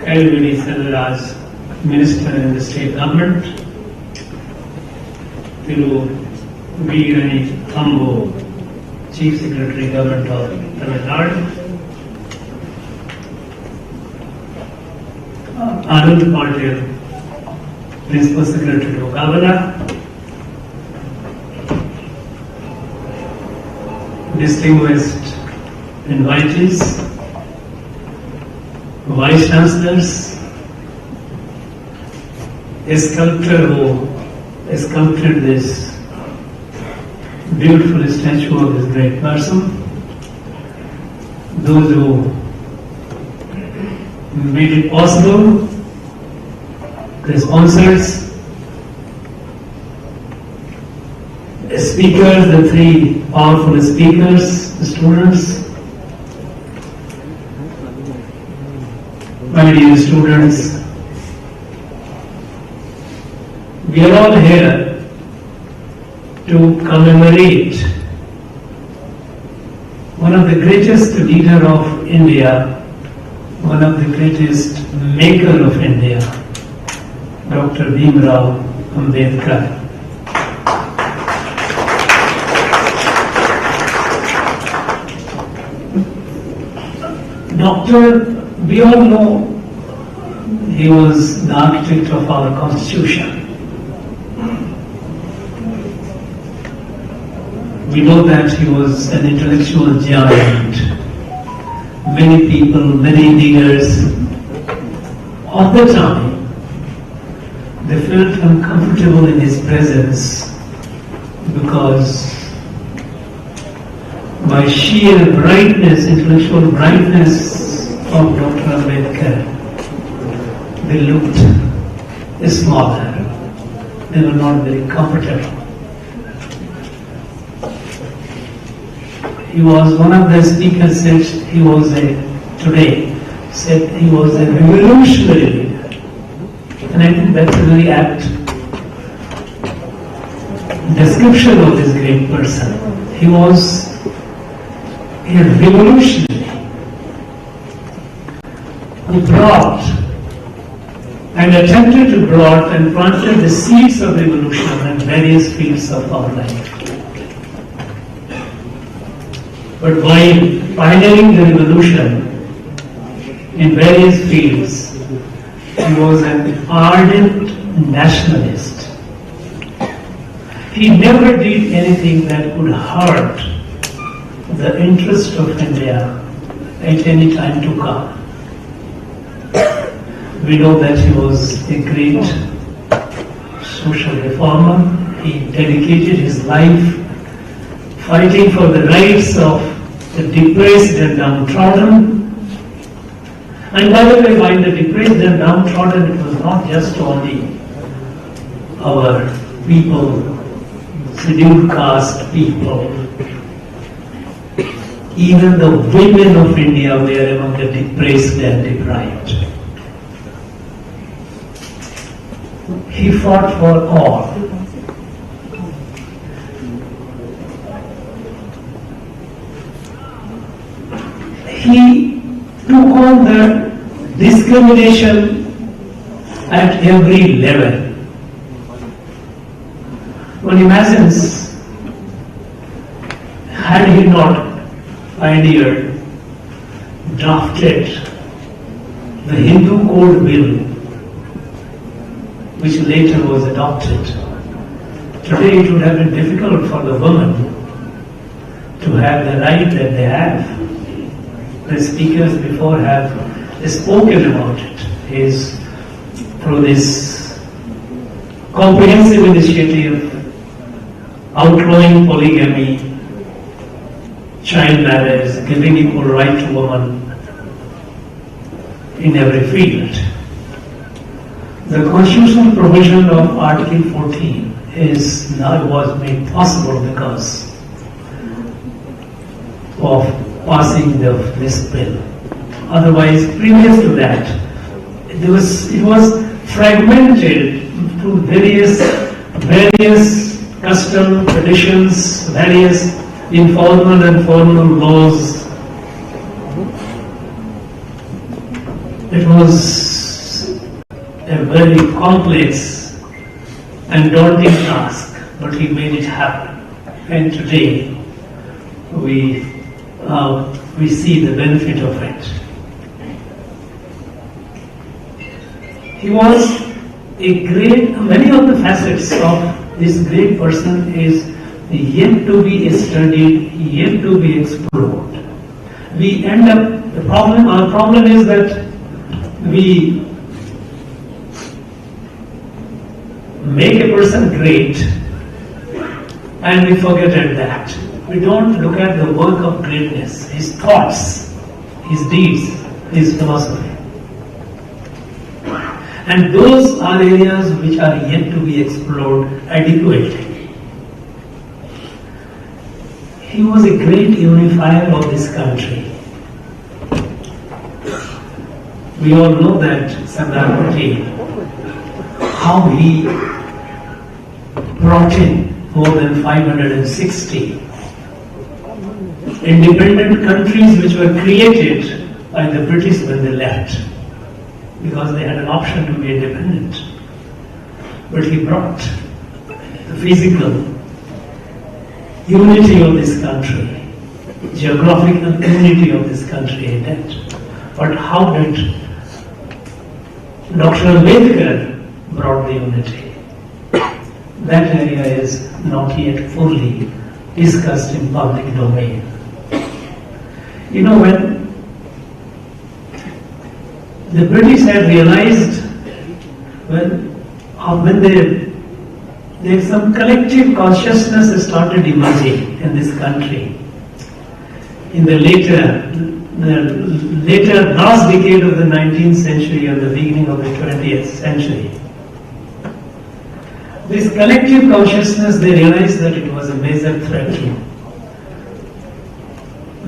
Kailvedi Selvaraj, Minister in the State Government, Thiru V. Thambo, Chief Secretary Government of Tamil Nadu, Anand Patil, Principal Secretary to Governor, distinguished invitees, Vice Chancellors, a sculptor who sculpted this beautiful statue of this great person, those who made it possible, the sponsors, the speakers, the three powerful speakers, the students. My dear students, we are all here to commemorate one of the greatest leader of India, one of the greatest maker of India, Dr. Bhimrao Ambedkar. We all know he was the architect of our constitution. We know that he was an intellectual giant. Many people, many leaders of the time, they felt uncomfortable in his presence because by sheer brightness, intellectual brightness of Dr. Ambedkar, they looked smaller. They were not very comfortable. He was one of the speakers said he was a revolutionary leader. And I think that's a very apt description of this great person. He was a revolutionary who brought and attempted to brought and planted the seeds of revolution in various fields of our life. But while pioneering the revolution in various fields, he was an ardent nationalist. He never did anything that could hurt the interest of India at any time to come. We know that he was a great social reformer. He dedicated his life fighting for the rights of the depressed and downtrodden. And by the way, while the depressed and downtrodden, it was not just only our people, scheduled caste people. Even the women of India were among the depressed and deprived. He fought for all. He took on the discrimination at every level. One imagines, had he not pioneered, drafted the Hindu Code Bill, which later was adopted, today it would have been difficult for the women to have the right that they have. The speakers before have spoken about it. Is through this comprehensive initiative, outlawing polygamy, child marriage, giving equal right to women in every field. The constitutional provision of Article 14 was made possible because of passing this bill. Otherwise, previous to that, it was fragmented to various custom, traditions, various informal and formal laws. It was a very complex and daunting task, but he made it happen. And today we see the benefit of it. He was a great, many of the facets of this great person is yet to be studied, yet to be explored. We end up, our problem is that we make a person great and we forget at that. We don't look at the work of greatness, his thoughts, his deeds, his philosophy. And those are areas which are yet to be explored adequately. He was a great unifier of this country. We all know that Sardar Patel, how he brought in more than 560 independent countries which were created by the British when they left, because they had an option to be independent. But he brought the physical unity of this country, geographical unity of this country in that. But how did Dr. Ambedkar brought the unity? That area is not yet fully discussed in public domain. You know, when the British had realized, there's some collective consciousness started emerging in this country. In the later last decade of the 19th century or the beginning of the 20th century, this collective consciousness, they realized that it was a major threat to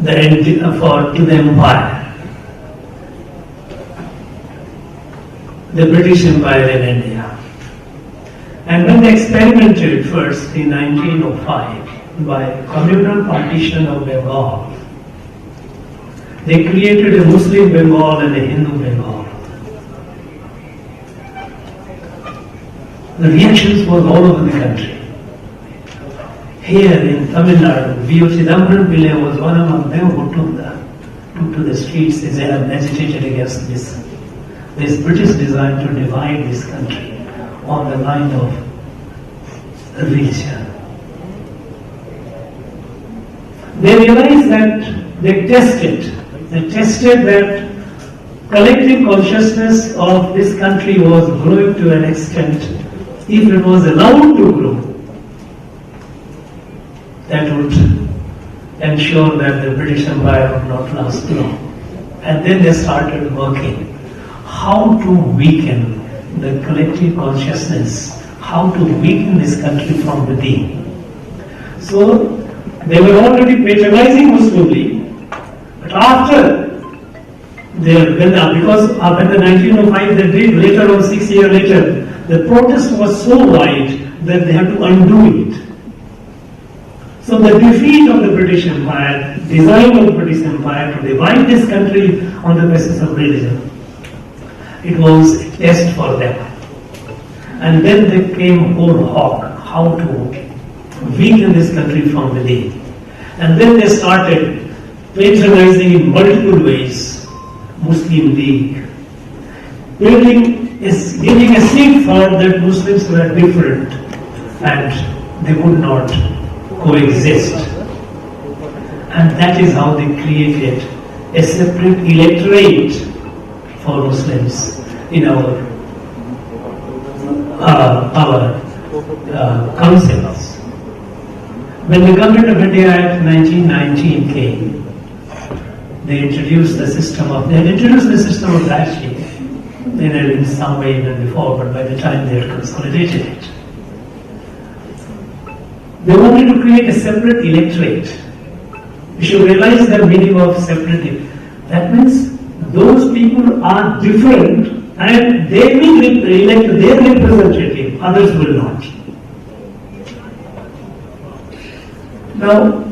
the empire. The British Empire in India. And when they experimented first in 1905 by communal partition of Bengal, they created a Muslim Bengal and a Hindu Bengal. The reactions were all over the country. Here in Tamil Nadu, V.O. Chidambaram Pillai was one among them who took to the streets and agitated against this British design to divide this country on the line of religion. They realized that they tested that collective consciousness of this country was growing to an extent, if it was allowed to grow, that would ensure that the British Empire would not last long. And then they started working how to weaken the collective consciousness, how to weaken this country from within. So they were already patronizing Muslim League, but after because after the 1905 they did, later on 6 years later, the protest was so wide that they had to undo it. So the defeat of the British Empire, design of the British Empire to divide this country on the basis of religion, it was a test for them. And then they came whole hog, how to weaken this country from within. And then they started patronizing in multiple ways Muslim League, giving a seed for that Muslims were different and they would not coexist. And that is how they created a separate electorate for Muslims in our councils. When the Government of India Act 1919 came, they introduced the system of Rashi in some way even before, but by the time they had consolidated it. They wanted to create a separate electorate. We should realize the meaning of separate. That means those people are different and they will elect their representative, others will not. Now,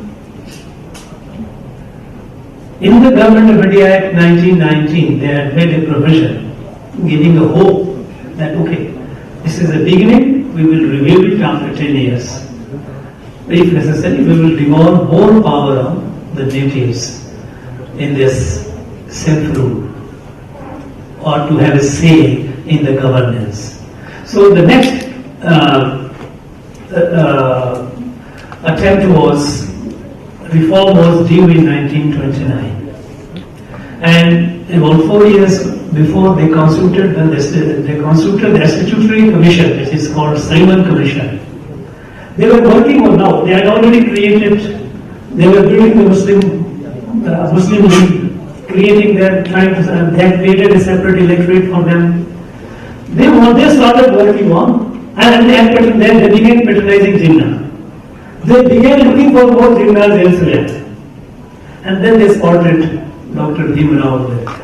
in the Government of India Act 1919, they had made a provision giving a hope that okay, this is a beginning, we will review it after 10 years. If necessary, we will devolve more power on the natives in this self-rule or to have a say in the governance. So the next attempt was, reform was due in 1929. And about 4 years before they constituted the Statutory Commission, which is called Simon Commission. They were working on now, they had already created, they were building the Muslim League, creating their, trying to, they had created a separate electorate for them. They started working on, and then they began patronizing Jinnah. They began looking for more Jinnahs elsewhere. And then they spotted Dr. Bhimrao Ambedkar.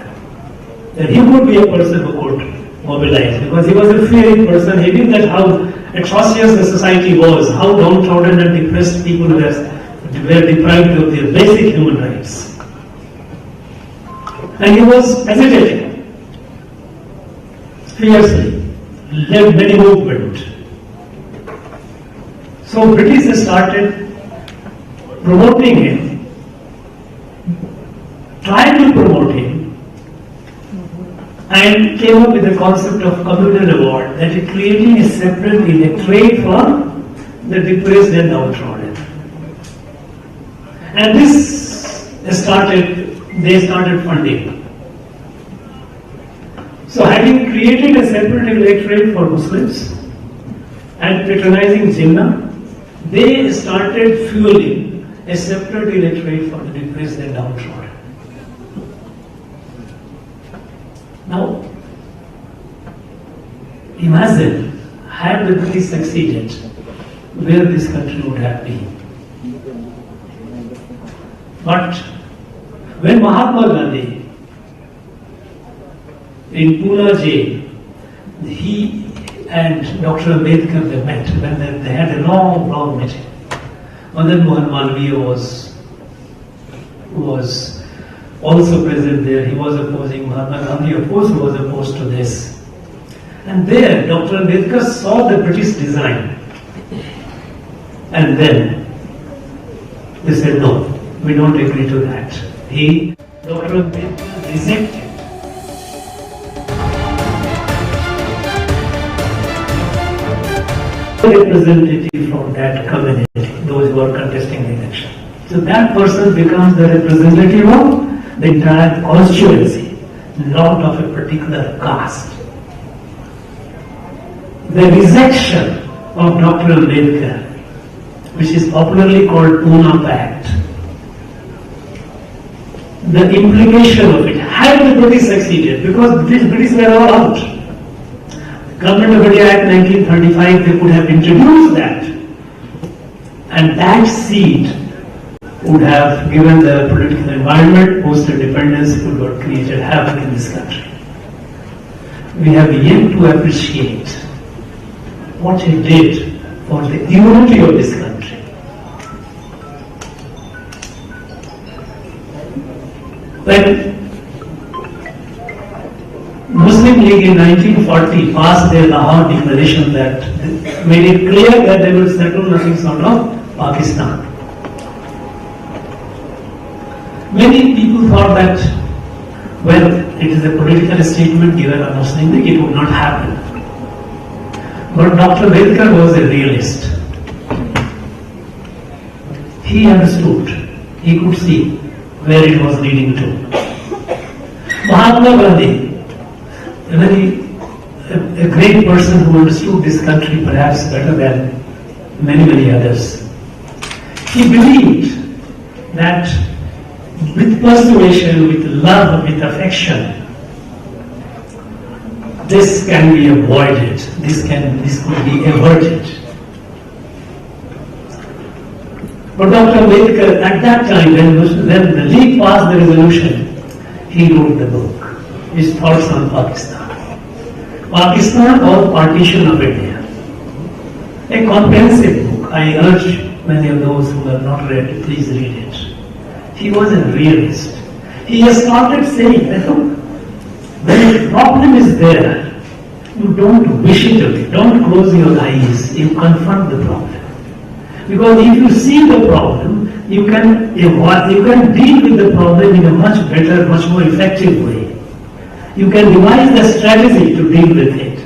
That he would be a person who could mobilize, because he was a fearing person. He knew that how atrocious the society was, how downtrodden and depressed people were deprived of their basic human rights. And he was agitating fiercely, led many movements. So British started promoting him, trying to promote him, and came up with the concept of communal award, that is creating a separate electorate for the depressed and downtrodden. And they started funding. So having created a separate electorate for Muslims and patronizing Jinnah, they started fueling a separate electorate for the depressed and downtrodden. Now, imagine, had the British succeeded, where this country would have been. But when Mahatma Gandhi in Pune jail, he and Dr. Ambedkar they met, when they had a long meeting. Madan Mohan Malviya was also present there. He was opposing Mahatma Gandhi, of course, was opposed to this. And there, Dr. Ambedkar saw the British design. And then they said, no, we don't agree to that. Dr. Ambedkar rejected. Representative from that community, those who are contesting the election. So that person becomes the representative of the entire constituency, not of a particular caste. The rejection of Dr. Ambedkar, which is popularly called Pune Pact, the implication of it, had the British succeeded, because the British were all out. Government of India Act 1935, they could have introduced that, and that seed would have given the political environment, post-independence, would have created havoc in this country. We have yet to appreciate what he did for the unity of this country. When Muslim League in 1940 passed their Lahore Declaration that made it clear that they will settle nothing short of Pakistan. Many people thought that, well, it is a political statement given by Muslim League, it would not happen. But Dr. Ambedkar was a realist. He understood, he could see where it was leading to. Mahatma Gandhi, a great person who understood this country perhaps better than many others. He believed that with persuasion, with love, with affection, this can be avoided, this could be averted. But Dr. Ambedkar, at that time, when the League passed the resolution, he wrote the book, his thoughts on Pakistan. Pakistan or Partition of India. A comprehensive book. I urge many of those who have not read it, please read it. He was a realist. He has started saying that, look, when a problem is there, You don't wish it away. Don't close your eyes. You confront the problem. Because if you see the problem, you can deal with the problem in a much better, much more effective way. You can devise the strategy to deal with it.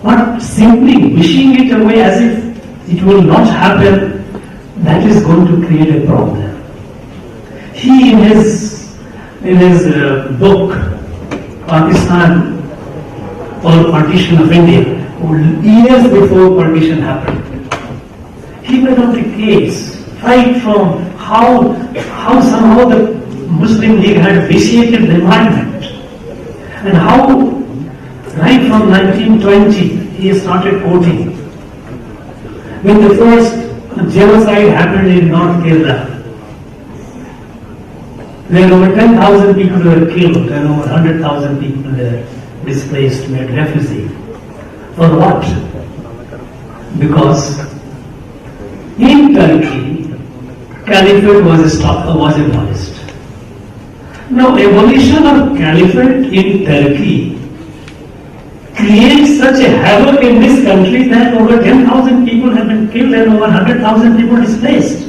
But simply wishing it away as if it will not happen, that is going to create a problem. He in his book, Pakistan or Partition of India, years before partition happened, he made out a case right from how somehow the Muslim League had vitiated the environment, and how right from 1920 he started quoting when the first genocide happened in North Kerala. There were over 10,000 people who were killed and over 100,000 people were displaced, made refugee. For what? Because in Turkey, caliphate was abolished. Now, abolition of caliphate in Turkey creates such a havoc in this country that over 10,000 people have been killed and over 100,000 people displaced.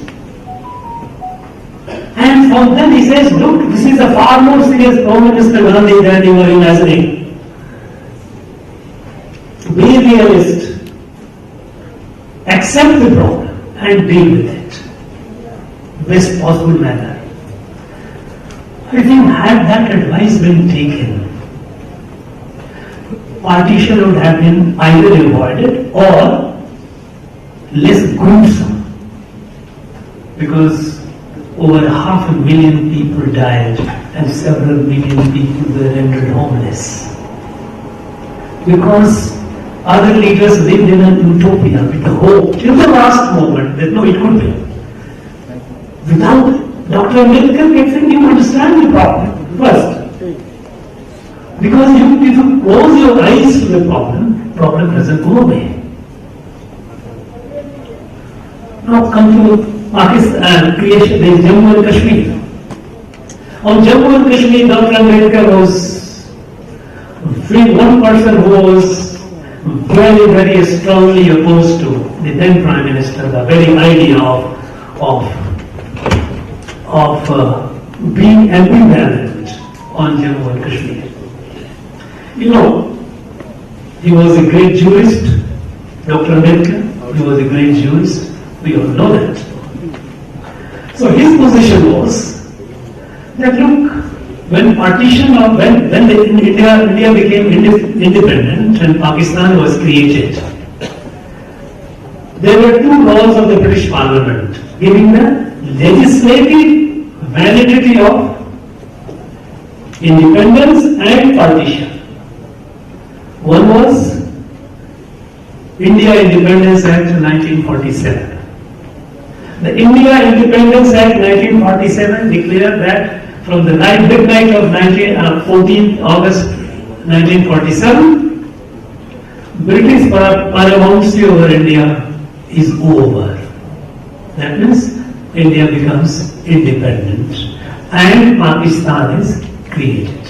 And from then he says, look, this is a far more serious problem, Mr. Gandhi, than you were imagining. Be realist. Accept the problem and deal with it. Best possible manner. I think had that advice been taken, partition would have been either avoided or less gruesome. Because over 500,000 people died and several million people were rendered homeless. Because other leaders lived in an utopia with the hope till the last moment that no, it could be. Without Dr. Ambedkar getting you understand the problem first. Because if you close your eyes to the problem doesn't go away. Now come to Pakistan, creation, there is Jammu and Kashmir. On Jammu and Kashmir, Dr. Ambedkar was one person who was very, very strongly opposed to the then Prime Minister, the very idea of being ambivalent on Jammu and Kashmir. You know, he was a great jurist, Dr. Ambedkar, he was a great jurist, we all know that. So his position was that look, when India became independent and Pakistan was created, there were two laws of the British Parliament giving the legislative validity of independence and partition. One was India Independence Act 1947. The India Independence Act 1947 declared that from the midnight of 14th August 1947, British paramountcy over India is over. That means India becomes independent and Pakistan is created.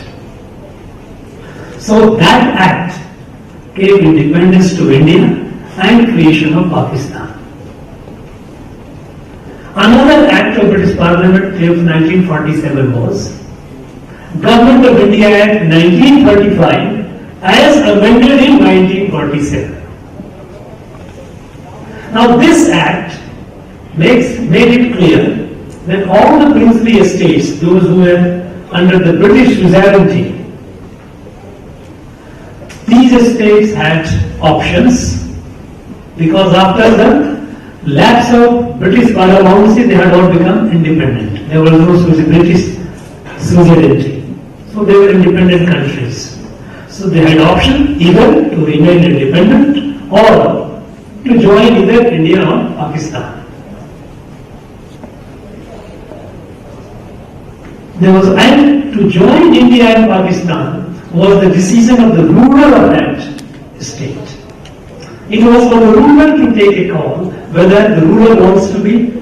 So that act gave independence to India and creation of Pakistan. Another act of British Parliament of 1947 was Government of India Act 1935 as amended in 1947. Now this act made it clear that all the princely estates, those who were under the British suzerainty, these estates had options because after the lapse of British paramountcy, they had all become independent. There was no British suzerainty. So they were independent countries. So they had option either to remain independent or to join either India or Pakistan. And to join India and Pakistan was the decision of the ruler of that state. It was for the ruler to take a call whether the ruler wants to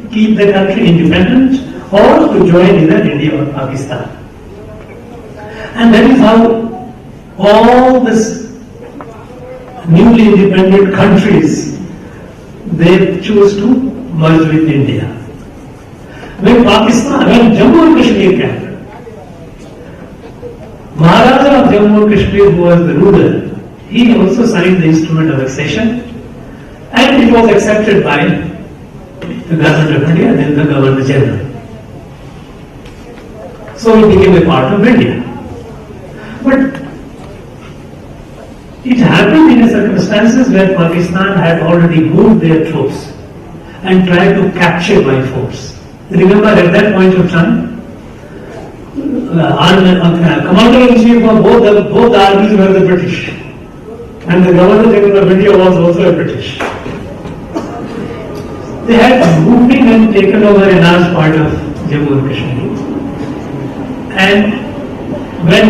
keep the country independent or to join either India or Pakistan. And that is how all this newly independent countries, they choose to merge with India. When Jammu and Kashmir came, Maharaja of Jammu and Kashmir, who was the ruler, he also signed the instrument of accession, and it was accepted by the government of India, then the Governor General. So it became a part of India. But it happened in circumstances where Pakistan had already moved their troops and tried to capture by force. Remember, at that point of time, Commander-in-Chief of both armies were the British, and the Governor General of India was also a British. They had moved in and taken over a large part of Jammu and Kashmir. And when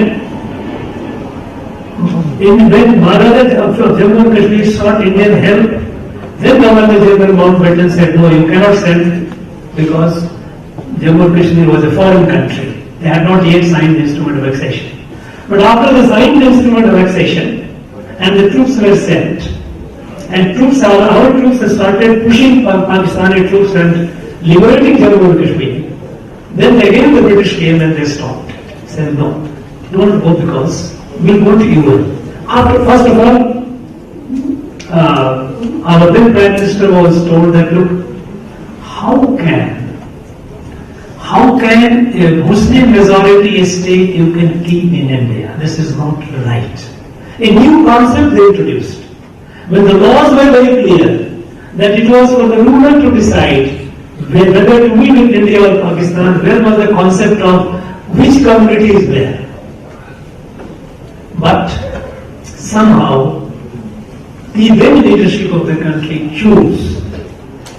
Maharaja of Jammu and Kashmir sought Indian help, then Governor General Mountbatten said, no, you cannot send, because Jammu and Kashmir was a foreign country. They had not yet signed the instrument of accession. But after they signed the instrument of accession, and the troops were sent, and our troops started pushing Pakistani troops and liberating Jammu and Kashmir, then again the British came and they stopped. Said, no, don't go, because we want you. First of all, our then Prime Minister was told that, look, how can a Muslim majority state you can keep in India? This is not right. A new concept they introduced. When the laws were very clear that it was for the ruler to decide whether to be with India or Pakistan, where was the concept of which community is there? But somehow the then leadership of the country chose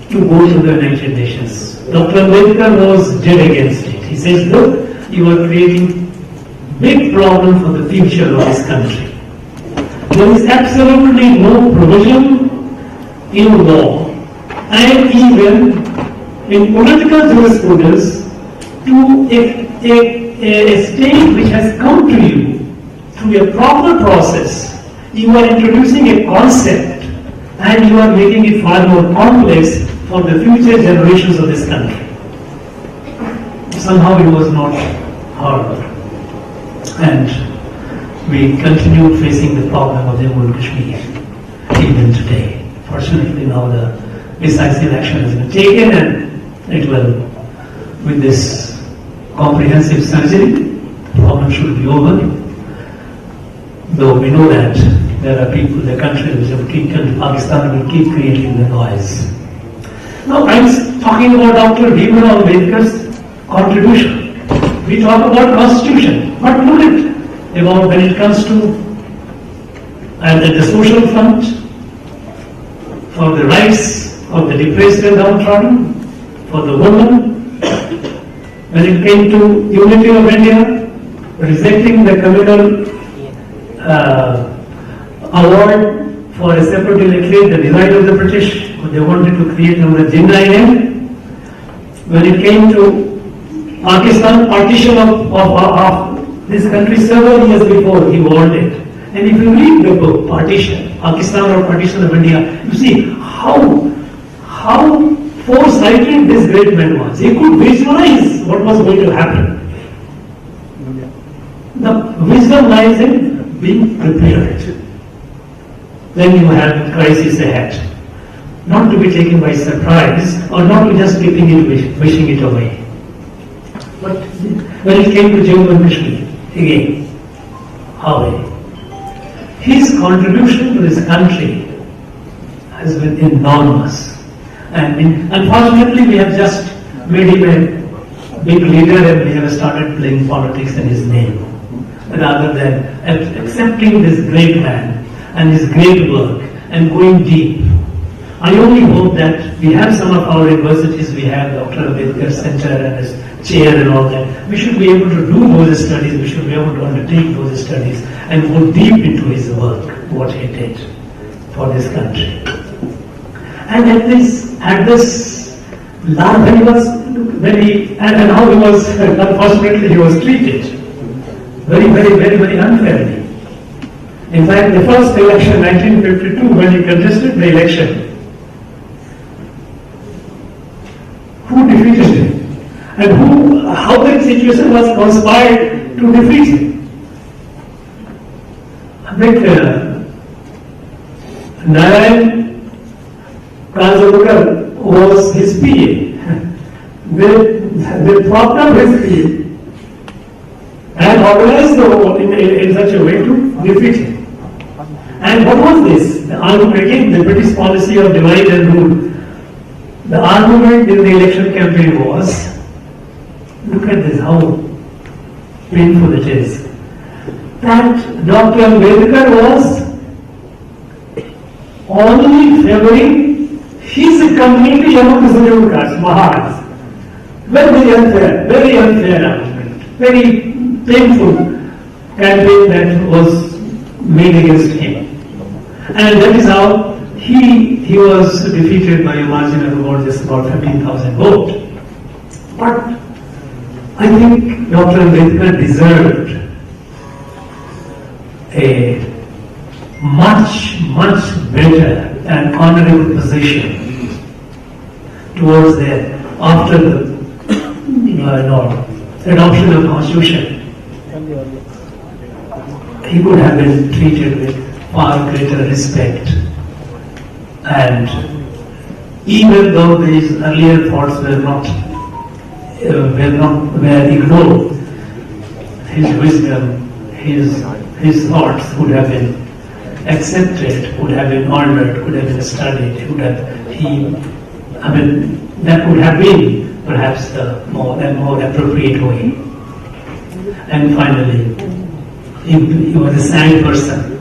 to go to the United Nations. Dr. Ambedkar was dead against it. He says, look, you are creating big problem for the future of this country. There is absolutely no provision in law and even in political jurisprudence to a state which has come to you through a proper process. You are introducing a concept and you are making it far more complex for the future generations of this country. Somehow it was not heard, and we continued facing the problem of Jammu and Kashmir even today. Fortunately, now the decisive action has been taken, and it will, with this comprehensive surgery, the problem should be over. Though we know that there are people, the country which have Pakistan will keep creating the noise. Now I'm talking about Dr. Bhimrao Ambedkar's contribution. We talk about constitution, but look at about when it comes to the social front, for the rights of the depressed and downtrodden, for the woman, when it came to unity of India, rejecting the communal award for a separate electorate, the design of the British, they wanted to create another Jinnah in him. When it came to Pakistan, partition of this country several years before, he wanted. And if you read the book, Partition, Pakistan or Partition of India, you see how foresighted this great man was. He could visualize what was going to happen. The wisdom lies in being prepared. Then you have crisis ahead. Not to be taken by surprise, or not to just keeping it, wishing it away. But when it came to Jammu and Kashmir, again, how his contribution to this country has been enormous. And unfortunately, we have just made him a big leader and we have started playing politics in his name, rather than accepting this great man and his great work and going deep. I only hope that we have some of our universities, we have Dr. Ambedkar Center and his chair and all that. We should be able to do those studies, we should be able to undertake those studies and go deep into his work, what he did for this country. And and how he was, unfortunately he was treated very unfairly. In fact, the first election, 1952, when he contested the election, who defeated him? And how that situation was conspired to defeat him? I think Narayan Kanzabukar was his PA. They propped up his PA and organized the vote in such a way to defeat him. And what was this? Again, the British policy of divide and rule. The argument in the election campaign was, look at this, how painful it is, that Dr. Ambedkar was only favoring his community among the scheduled castes, Mahars. Very unfair argument, very painful campaign that was made against him. And that is how he was defeated by a margin of about just about 15,000 votes. But I think Dr. Ambedkar deserved a much better and honorable position towards the after the adoption of Constitution. He could have been treated with far greater respect, and even though these earlier thoughts were ignored, his wisdom, his thoughts would have been accepted, would have been honored, would have been studied, that would have been perhaps the more appropriate way. And finally, he was a sad person.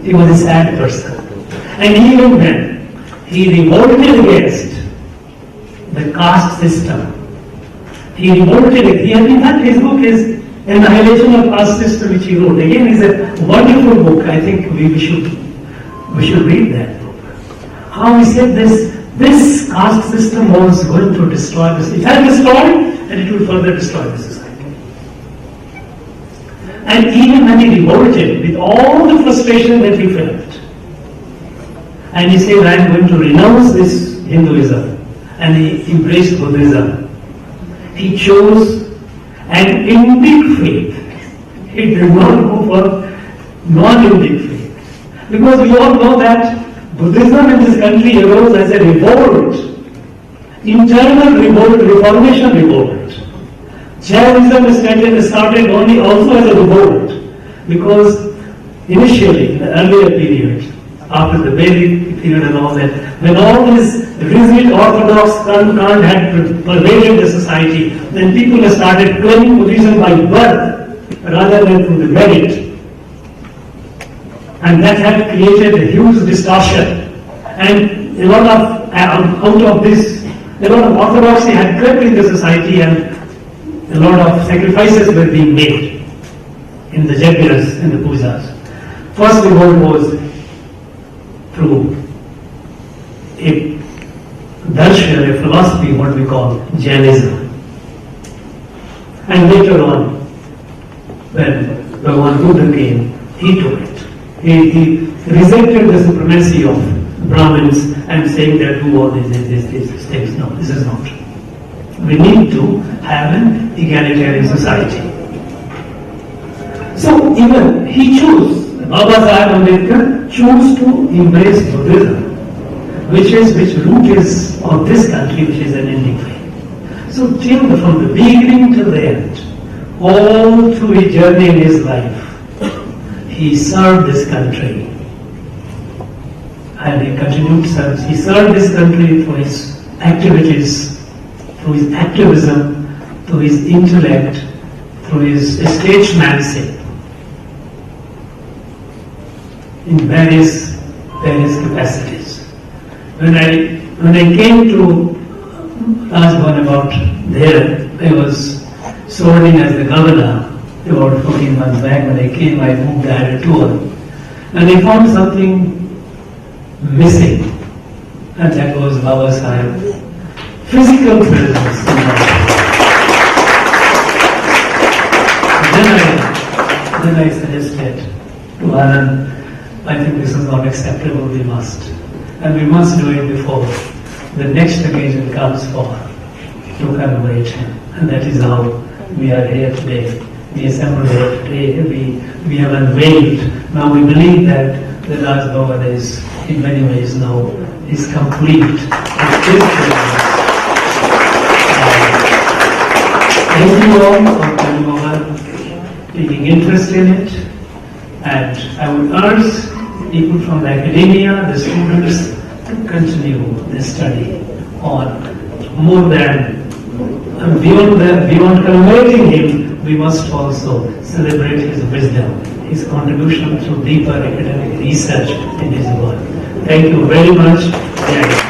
He was a sad person. And even when he revolted against the caste system, he revolted. In fact, his book is Annihilation of Caste System, which he wrote. Again, it's a wonderful book. I think we should read that book. How he said this caste system was going to destroy this. It had destroyed, and it will further destroy the society. And even when he revolted with all the frustration that he felt, and he said, I am going to renounce this Hinduism, and he embraced Buddhism, he chose an Indic faith. He did not go for non-Indic faith. Because we all know that Buddhism in this country arose as a revolt, internal revolt, reformation revolt. Jainism started only also as a revolt, because initially, in the earlier period, after the Vedic period and all that, when all this rigid orthodox kant had pervaded the society, then people started claiming Buddhism by birth rather than through the merit. And that had created a huge distortion. And a lot of, out of this, a lot of orthodoxy had crept in the society, and a lot of sacrifices were being made in the yajnas, in the pujas. First revolt was through a darshan, a philosophy, what we call Jainism. And later on, when Bhagavan Buddha came, he took it. He rejected the supremacy of Brahmins and saying that do all these things. No, this is not. We need to have an egalitarian society. So even he chose, Baba Sahib Ambedkar chose to embrace Buddhism, which root is of this country, which is an Indic faith. So from the beginning to the end, all through his journey in his life, he served this country. And he continued to serve. He served this country through his activities, through his activism, through his intellect, through his statesmanship, in various capacities. When I came to Rajbhavan about there, I was sworn in as the governor about 14 months back. When I came, I moved, I had a tour, and I found something missing, and that was Baba Sahib's physical presence. then I suggested to Anand, I think this is not acceptable, we must. And we must do it before the next occasion comes for to commemorate him. And that is how we are here today. We assembled here today, we have unveiled. Now we believe that the Raj Bhavan is, in many ways now, is complete. Thank you all for coming over, taking interest in it, and I would urge people from the academia, the students, to continue the study on more than, beyond commemorating him, we must also celebrate his wisdom, his contribution to deeper academic research in his work. Thank you very much.